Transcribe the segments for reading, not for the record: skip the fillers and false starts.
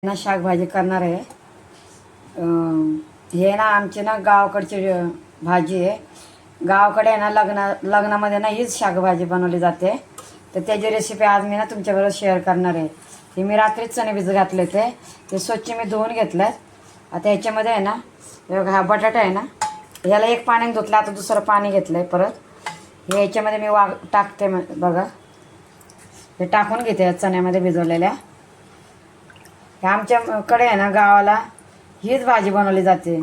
ना शाकभाजी करणार आहे। हे ना आमची ना गावाकडची भाजी आहे। गावाकडे ना लग्नामध्ये ना हीच शाकभाजी बनवली जाते। तर त्याची रेसिपी आज मी ना तुमच्याबरोबर शेअर करणार आहे। हे मी रात्रीच चणे भिजत घातले ते स्वच्छ मी धुवून घेतलेत। आता ह्याच्यामध्ये आहे ना हा बटाटा आहे ना, ह्याला एक पाण्याने धुतलं, आता दुसरं पाणी घेतलंय परत। हे याच्यामध्ये मी टाकते बघा, हे टाकून घेते चण्यामध्ये भिजवलेल्या। आमच्याकडे आहे ना गावाला हीच भाजी बनवली जाते।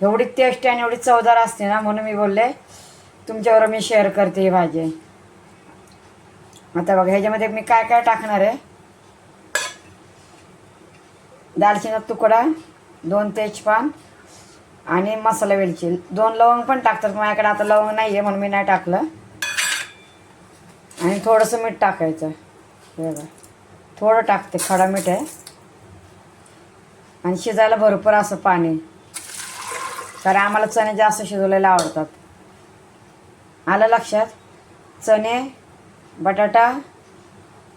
एवढी टेस्टी आणि एवढी चवदार असते ना, म्हणून मी बोलले तुमच्याबरोबर मी शेअर करते ही भाजी। आता बघा ह्याच्यामध्ये मी काय काय टाकणार आहे। दालचिनीचा तुकडा, 2 तेजपान आणि मसाला वेलची, 2 लवंग पण टाकतात। माझ्याकडे आता लवंग नाही आहे म्हणून मी नाही टाकलं। आणि थोडंसं मीठ टाकायचं, हे बघा थोडं टाकते, खडा मीठ आहे। आणि शिजायला भरपूर असं पाणी, कारण आम्हाला चणे जास्त शिजवलेले आवडतात। आलं लक्षात? चणे, बटाटा,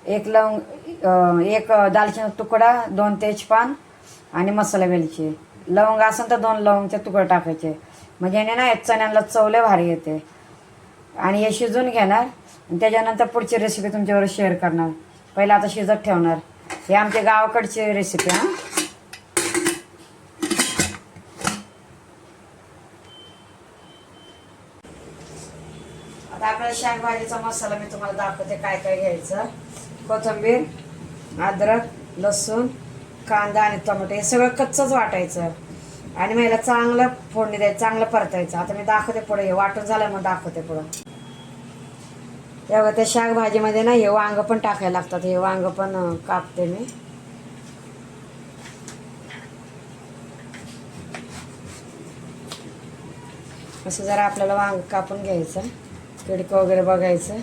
एक लवंग, एक दालचिनीचा तुकडा, 2 तेजपान आणि मसाला वेलची। लवंग असेल तर 2 लवंगचे तुकडे टाकायचे, म्हणजे याने ना चण्यांना चव लय भारी येते। आणि हे शिजून घेणार आणि त्याच्यानंतर पुढची रेसिपी तुमच्याबरोबर शेअर करणार। पहिला आता शिजत ठेवणार। हे आमच्या गावाकडची रेसिपी हां। आता आपल्याला शाकभाजीचा मसाला मी तुम्हाला दाखवते काय काय घ्यायचं। कोथिंबीर, अद्रक, लसूण, कांदा आणि टोमॅटो हे सगळं कच्चंच वाटायचं आणि मग याला चांगलं फोडणी द्यायचं, चांगलं परतायचं। आता मी दाखवते पुढे, हे वाटून झालं मग दाखवते पुढं। तेव्हा त्या शाकभाजीमध्ये ना हे वांग पण टाकायला लागतात। हे वांग पण कापते मी। असं जरा आपल्याला वांग कापून घ्यायचं, किडकं वगैरे बघायचं।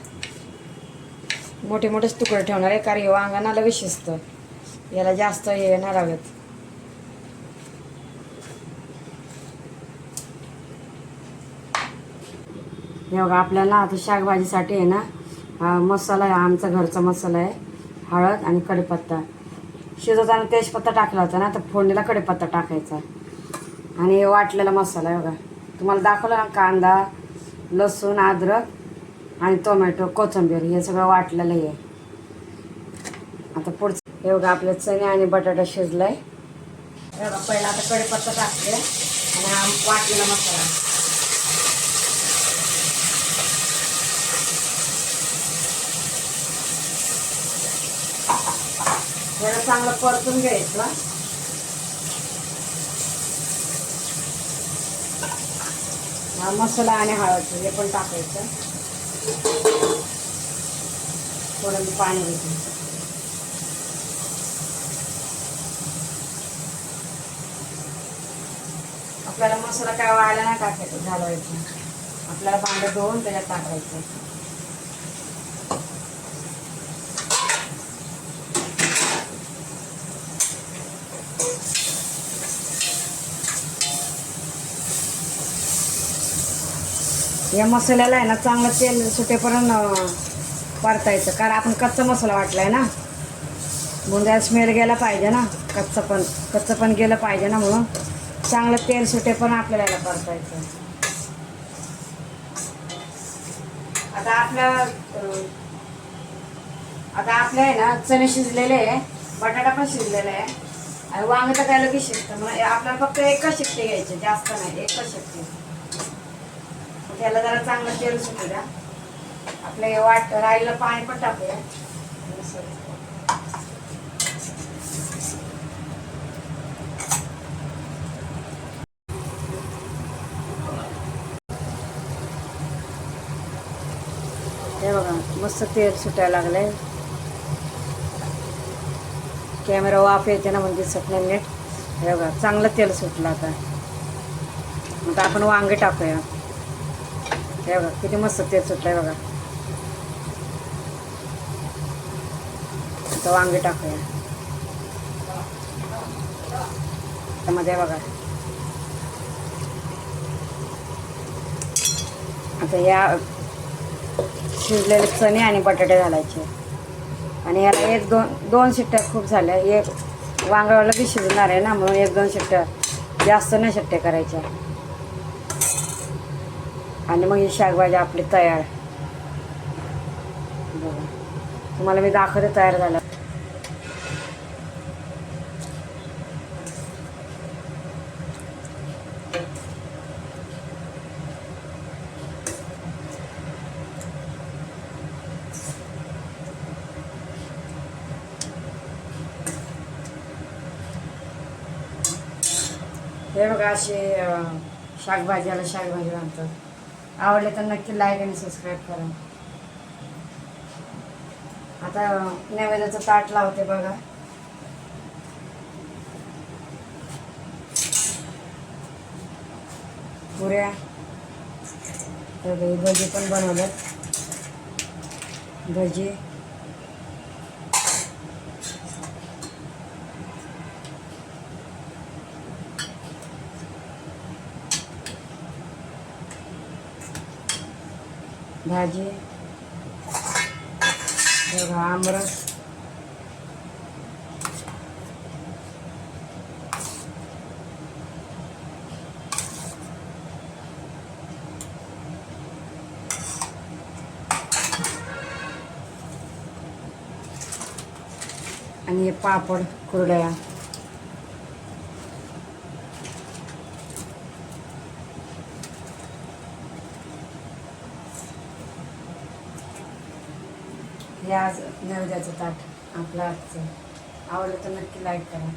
मोठे मोठेच तुकडे ठेवणार आहे, कारण हे वांगांना लगेच शिजतं, याला जास्त हे नाही लागत। हे बघा आपल्याला आता शाकभाजीसाठी आहे ना हा मसाला आहे, आमचा घरचा मसाला आहे। हळद आणि कढीपत्ता, शिजवताना तेजपत्ता टाकला होता ना, तर फोडणीला कढीपत्ता टाकायचा। आणि हे वाटलेला मसाला आहे बघा, तुम्हाला दाखवलं ना, कांदा, लसूण, अद्रक आणि टोमॅटो, कोथिंबीर हे सगळं वाटलेलं आहे। आता पुढचं हे बघा आपले चणे आणि बटाटा शिजलाय। हे बघा पहिला आता कढीपत्ता टाकते आणि हा वाटलेला मसाला, याला चांगलं परतून घ्यायचं। हा मसाला आणि हळद हे पण टाकायचं, थोडं मी पाणी घेते। आपल्याला मसाला काय वाळायला नाही टाकायचं, घालवायचं। आपल्याला भांडं धुवून त्याच्यात टाकायचं। या मसाल्याला आहे ना चांगलं तेल सुटेपर्यंत परतायचं, कारण आपण कच्चा मसाला वाटलाय ना, म्हणून त्याला स्मेल गेला पाहिजे ना, कच्चं पण गेलं पाहिजे ना, म्हणून चांगलं तेल सुटेपर्यंत आपल्याला याला परतायचं। आता आपल्या आहे ना चणे शिजलेले आहे, बटाटा पण शिजलेला आहे आणि वांग तर काय लगेच शिजतं। मग आपल्याला फक्त एकच शिट्टी घ्यायची, जास्त नाही, एकच शिट्टी। त्याला जरा चांगलं तेल सुटू द्या। आपलं हे राहिलेलं पाणी पण टाकूया। हे बघा मस्त तेल सुटायला लागलंय। कॅमेरा वाफ येते ना म्हणजे दिसत नाही नीट। हे बघा चांगलं तेल सुटलं। आता आपण वांगे टाकूया। हे बघा किती मस्त तेल सुटलंय बघा। आता वांगे टाकूया त्यामध्ये बघा। आता या शिजलेले चणे आणि बटाटे घालायचे आणि याला 1-2 शिट्ट्या खूप झाल्या। वांगराला बी शिजणार आहे ना, म्हणून 1-2 शिट्ट्या, जास्त नाही शिट्ट्या करायच्या. आणि मग ही शाकभाजी आपली तयार. बघा तुम्हाला मी दाखवते तयार झालं. हे बघा अशी शाकभाजीला शाकभाजी बांधतात. आवडले तर नक्की लाईक आणि सबस्क्राईब करा. आता नैवेद्याचं ताट लावते बघा. पुऱ्या भजी पण बनवल्यात. भजी भाजी बघा, आमरस, आणि हे पापड कुरड्या. हे आज नैवेद्याचं ताट आपलं आजचं. आवडलं तर नक्की लाईक करा.